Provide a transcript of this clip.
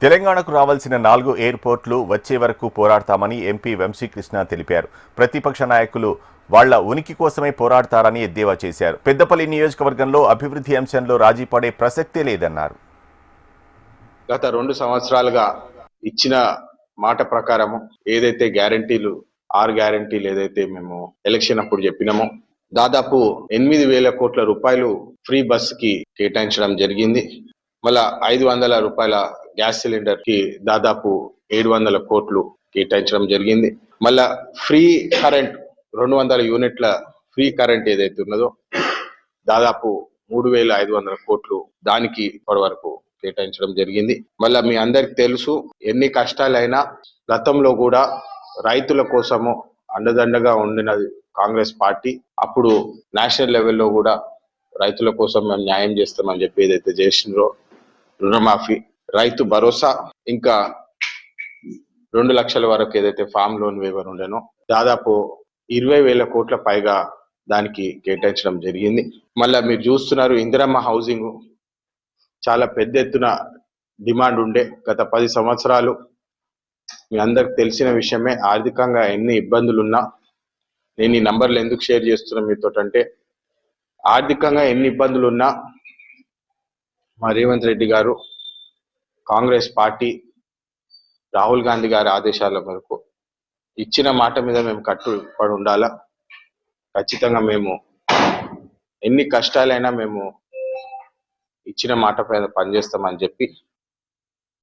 తెలంగాణకు రావాల్సిన 4 ఎయిర్పోర్ట్లు వచ్చే వరకు పోరాడతామని ఎంపీ వంశీకృష్ణ తెలిపారు. ప్రతిపక్ష నాయకులు వాళ్ల ఉనికి కోసమే పోరాడతారని ఎద్దేవా చేశారు. పెద్దపల్లి నియోజకవర్గంలో అభివృద్ధి అంశంలో రాజీ పడే ప్రసక్తే లేదన్నారు. గత 2 సంవత్సరాలుగా ఇచ్చిన మాట ప్రకారం ఏదైతే గ్యారంటీలు 6 గ్యారంటీలు ఏదైతే మేము ఎలక్షన్ అప్పుడు చెప్పినామో దాదాపు 8,000 కోట్ల రూపాయలు ఫ్రీ బస్ కి కేటాయించడం జరిగింది. మళ్ళా 500 రూపాయల గ్యాస్ సిలిండర్ కి దాదాపు 700 కోట్లు కేటాయించడం జరిగింది. మళ్ళా ఫ్రీ కరెంట్ 200 యూనిట్ల ఫ్రీ కరెంట్ ఏదైతే ఉన్నదో దాదాపు 3,500 కోట్లు దానికి ఇప్పటి వరకు కేటాయించడం జరిగింది. మళ్ళా మీ అందరికి తెలుసు, ఎన్ని కష్టాలైనా గతంలో కూడా రైతుల కోసము అండదండగా ఉండినది కాంగ్రెస్ పార్టీ. అప్పుడు నేషనల్ లెవెల్లో కూడా రైతుల కోసం మేము న్యాయం చేస్తామని చెప్పి ఏదైతే చేసిండ్రో రుణమాఫీ, రైతు భరోసా, ఇంకా 2 లక్షల వరకు ఏదైతే ఫామ్ లోన్ వేవర్ ఉండేనో దాదాపు 20,000 కోట్ల పైగా దానికి కేటాయించడం జరిగింది. మళ్ళా మీరు చూస్తున్నారు, ఇందిరమ్మ హౌసింగ్ చాలా పెద్ద ఎత్తున డిమాండ్ ఉండే. గత 10 సంవత్సరాలు మీ అందరికి తెలిసిన విషయమే. ఆర్థికంగా ఎన్ని ఇబ్బందులున్నా, నేను ఈ నంబర్లు ఎందుకు షేర్ చేస్తున్నా మీతో అంటే, ఆర్థికంగా ఎన్ని ఇబ్బందులున్నా మా రేవంత్ రెడ్డి గారు, కాంగ్రెస్ పార్టీ, రాహుల్ గాంధీ గారి ఆదేశాల మేరకు ఇచ్చిన మాట మీద మేము కట్టుబడి ఉండాలా. ఖచ్చితంగా మేము ఎన్ని కష్టాలైనా మేము ఇచ్చిన మాట పైన పనిచేస్తామని చెప్పి